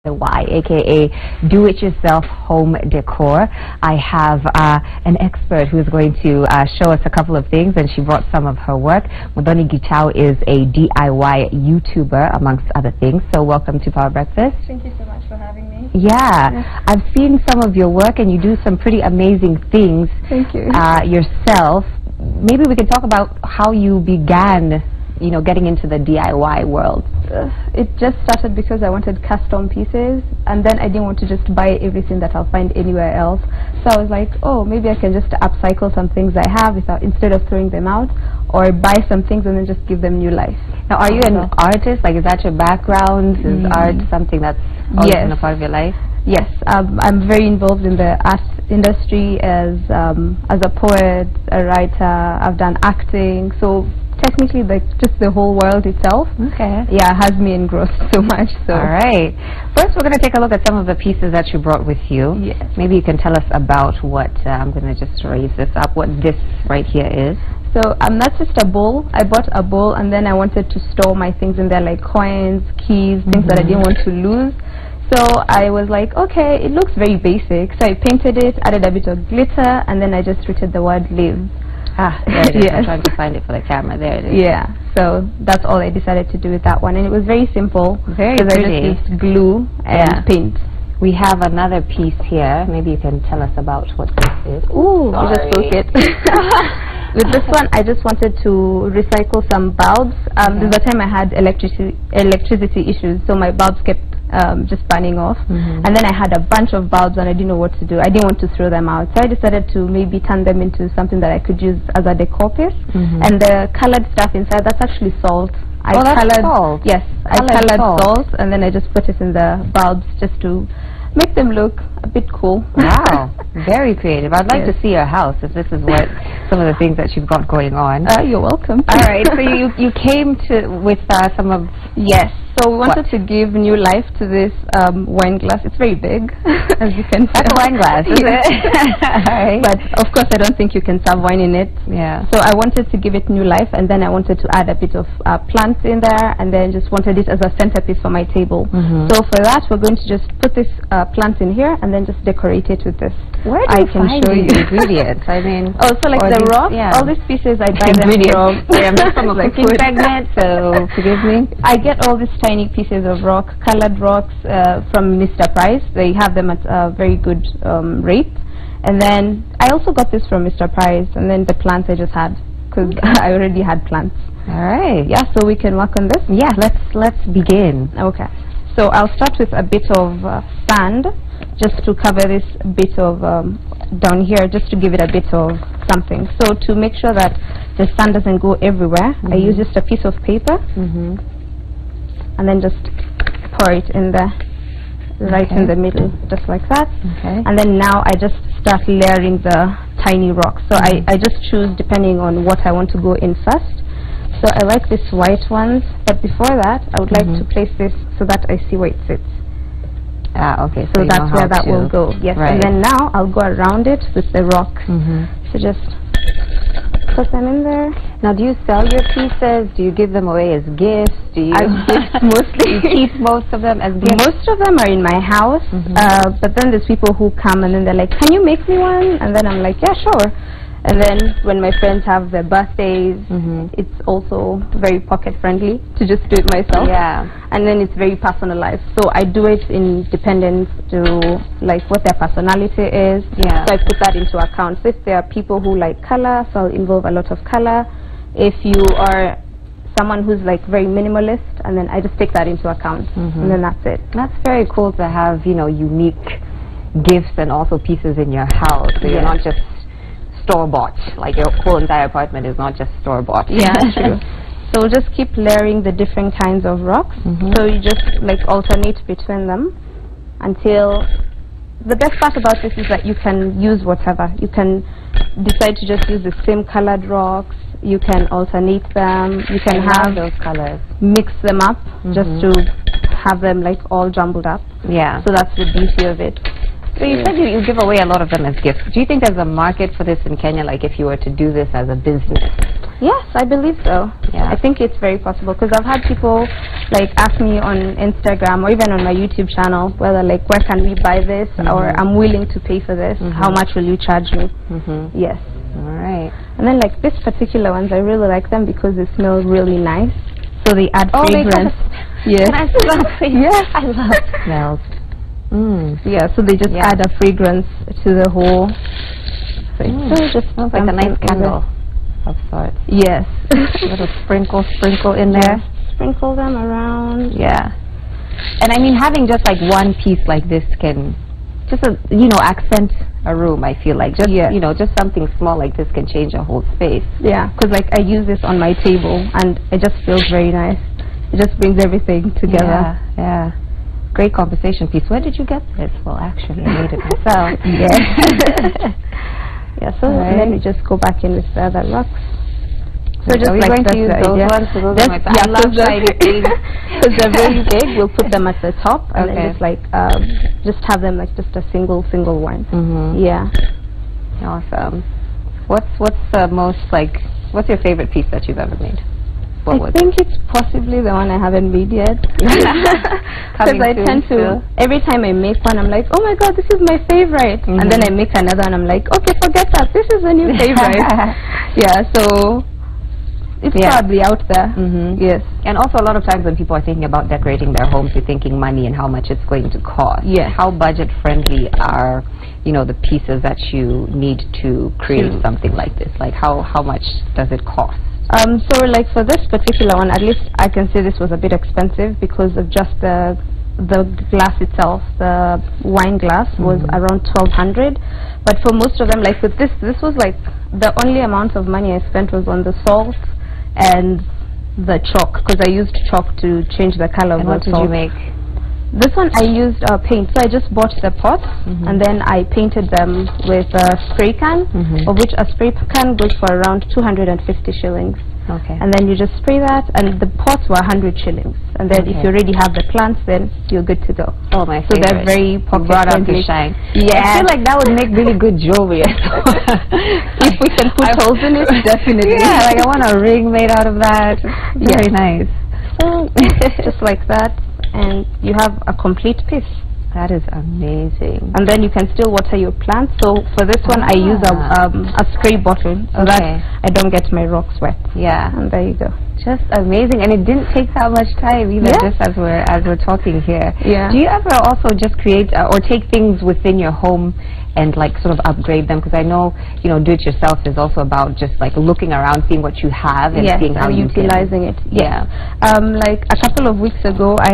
DIY, aka do-it-yourself home decor. I have an expert who is going to show us a couple of things, and she brought some of her work. Mudoni Gichao is a DIY YouTuber, amongst other things. So welcome to Power Breakfast. Thank you so much for having me. Yeah, I've seen some of your work, and you do some pretty amazing things. Thank you. Yourself. Maybe we can talk about how you began, you know, getting into the DIY world. It just started because I wanted custom pieces, and then I didn't want to just buy everything that I'll find anywhere else. So I was like, oh, maybe I can just upcycle some things I have instead of throwing them out, or buy some things and then just give them new life. Now, are you an artist? Like, is that your background? Is art something that's always been a part of your life? Yes, I'm very involved in the art industry as a poet, a writer. I've done acting, so technically, like, just the whole world itself, has me engrossed so much. So all right, first we're going to take a look at some of the pieces that you brought with you. Yes. Maybe you can tell us about what I'm going to just raise this up, what this right here is. So that's just a bowl. I bought a bowl, and then I wanted to store my things in there, like coins, keys, things that I didn't want to lose. So I was like, okay, it looks very basic. So I painted it, added a bit of glitter, and then I just written the word live. Ah, there it is. Yes. I'm trying to find it for the camera. There it is. Yeah, so that's all I decided to do with that one. And it was very simple. Very pretty. I just used glue and paint. We have another piece here. Maybe you can tell us about what this is. Ooh, I just broke it. With this one, I just wanted to recycle some bulbs. There's a time I had electricity issues, so my bulbs kept just burning off, and then I had a bunch of bulbs and I didn't know what to do. I didn't want to throw them out, so I decided to maybe turn them into something that I could use as a decor piece. And the colored stuff inside, that's actually salt. That's salt? Yes, I colored salt, and then I just put it in the bulbs just to make them look a bit cool. Wow, very creative. I'd like to see your house if this is what some of the things that you've got going on. You're welcome. All right, so you came with some of... Yes. So we wanted to give new life to this wine glass. It's very big, as you can tell. That's a wine glass, is it? Right. But of course, I don't think you can serve wine in it. Yeah. So I wanted to give it new life, and then I wanted to add a bit of plants in there, and then just wanted it as a centerpiece for my table. So for that, we're going to just put this plant in here, and then just decorate it with this. Where do you find these ingredients? I mean, so like the rocks, all these pieces I buy them from. I'm just from a cooking segment, so forgive me. I get all these tiny pieces of rock, colored rocks from Mr. Price. They have them at a very good rate. And then I also got this from Mr. Price, and then the plants I just had, because I already had plants. All right. Yeah, so we can work on this? Yeah, let's begin. Okay. So I'll start with a bit of sand, just to cover this bit of down here, just to give it a bit of something. So to make sure that the sand doesn't go everywhere, I use just a piece of paper, and then just pour it in there, right in the middle, just like that. And then now I just start layering the tiny rocks. So I just choose depending on what I want to go in first. So I like these white ones, but before that I would like to place this so that I see where it sits. Okay, so that's where that will go. Yes, and then now I'll go around it with the rock. So just put them in there. Now, do you sell your pieces? Do you give them away as gifts? Do you mostly you keep most of them as gifts? Most of them are in my house, but then there's people who come and then they're like, can you make me one? And then I'm like, yeah, sure. And then when my friends have their birthdays, it's also very pocket friendly to just do it myself. Yeah. And then it's very personalized. So I do it in dependence to like what their personality is. Yeah. So I put that into account. So if there are people who like color, so I'll involve a lot of color. If you are someone who's like very minimalist, and then I just take that into account, and then that's it. That's very cool to have, you know, unique gifts and also pieces in your house. So you're not just store-bought, like your whole entire apartment is not just store-bought. Yeah, true. So we'll just keep layering the different kinds of rocks. So you just like alternate between them until... The best part about this is that you can use whatever. You can decide to just use the same colored rocks. You can alternate them. You can have those colors, mix them up just to have them like all jumbled up. Yeah. So that's the beauty of it. So you said you give away a lot of them as gifts. Do you think there's a market for this in Kenya, like if you were to do this as a business? Yes, I believe so. Yeah. I think it's very possible because I've had people like ask me on Instagram or even on my YouTube channel whether like where can we buy this, or I'm willing to pay for this. How much will you charge me? Yes. All right. And then like this particular ones, I really like them because they smell really nice. So they add fragrance. Yes. I love Yes. I love smells. Yeah, so they just add a fragrance to the whole thing. So it just smells like a nice candle of sorts. Yes. A little sprinkle in there. Sprinkle them around. Yeah. And I mean, having just like one piece like this can just accent a room. I feel like just just something small like this can change a whole space. Yeah, because like I use this on my table and it just feels very nice. It just brings everything together. Yeah. Great conversation piece. Where did you get this? Well, actually, I made it myself. Yeah, so then we just go back in with the other rocks. So just like going to use those ones? So those are my I love shiny things. Because they're very big, we'll put them at the top and then just like just have them like just a single one. Yeah. Awesome. What's the most like? What's your favorite piece that you've ever made? I think it's possibly the one I haven't made yet. Because I tend to, every time I make one, I'm like, oh my god, this is my favorite. And then I make another and I'm like, okay, forget that, this is a new favorite. Yeah, so it's probably out there. Yes. And also a lot of times when people are thinking about decorating their homes, they're thinking money and how much it's going to cost. Yes. How budget friendly are the pieces that you need to create something like this? Like how much does it cost? So like for this particular one, at least I can say this was a bit expensive because of just the glass itself. The wine glass was around 1,200, but for most of them, like with this was like the only amount of money I spent was on the salt and the chalk, because I used chalk to change the color of the salt. What did you make? This one I used paint, so I just bought the pots and then I painted them with a spray can, of which a spray can goes for around 250 shillings. Okay. And then you just spray that, and the pots were 100 shillings. And then if you already have the plants, then you're good to go. Oh, my favorite. So they're very pocket friendly. Shine. Yeah. I feel like that would make really good jewelry. If we can put holes in it, definitely. Yeah, like I want a ring made out of that. Very nice. So just like that, and you have a complete piece. That is amazing. And then you can still water your plants. So for this one, I use a spray bottle so that I don't get my rocks wet. Yeah. And there you go. Just amazing, and it didn't take that much time either. Just as we're talking here. Yeah. Do you ever also just create or take things within your home and like sort of upgrade them? Because I know do it yourself is also about just like looking around, seeing what you have and seeing how you utilizing it. Yeah. Like a couple of weeks ago, I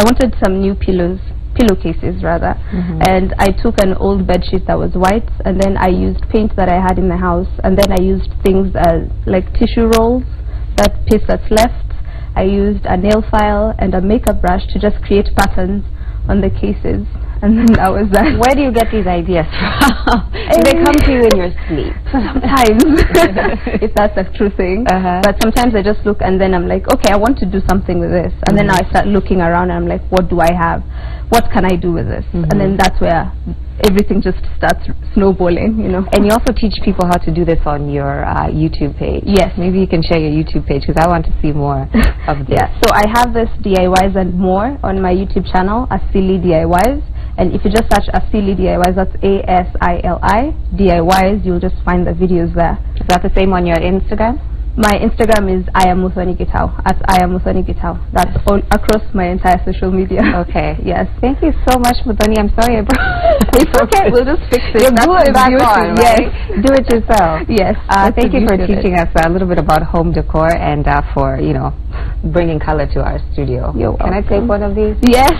wanted some new pillowcases rather, and I took an old bed sheet that was white, and then I used paint that I had in the house, and then I used things like tissue rolls, that piece that's left. I used a nail file and a makeup brush to just create patterns on the cases, and then that was that. Where do you get these ideas from? They come to you in your sleep. Sometimes, if that's a true thing. But sometimes I just look and then I'm like, okay, I want to do something with this, and then I start looking around and I'm like, what do I have? What can I do with this? And then that's where everything just starts snowballing, And you also teach people how to do this on your YouTube page. Yes. Maybe you can share your YouTube page because I want to see more of this. Yeah. So I have this DIYs and more on my YouTube channel, Asili DIYs. And if you just search Asili DIYs, that's ASILI DIYs, you'll just find the videos there. Is that the same on your Instagram? My Instagram is @IamMuthoniGitau. That's all across my entire social media. Okay. Yes. Thank you so much, Muthoni. I'm sorry I brought It's okay. We'll just fix it. You're gluing back on, yes. Right? Do it yourself. Yes. Thank you for teaching us a little bit about home decor and for, bringing color to our studio. You're welcome. Can I take one of these? Yes.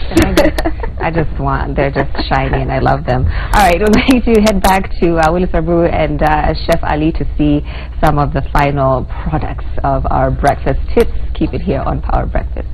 I just want, they're just shiny and I love them. All right, we're going to head back to Willis Abreu and Chef Ali to see some of the final products of our breakfast tips. Keep it here on Power Breakfast.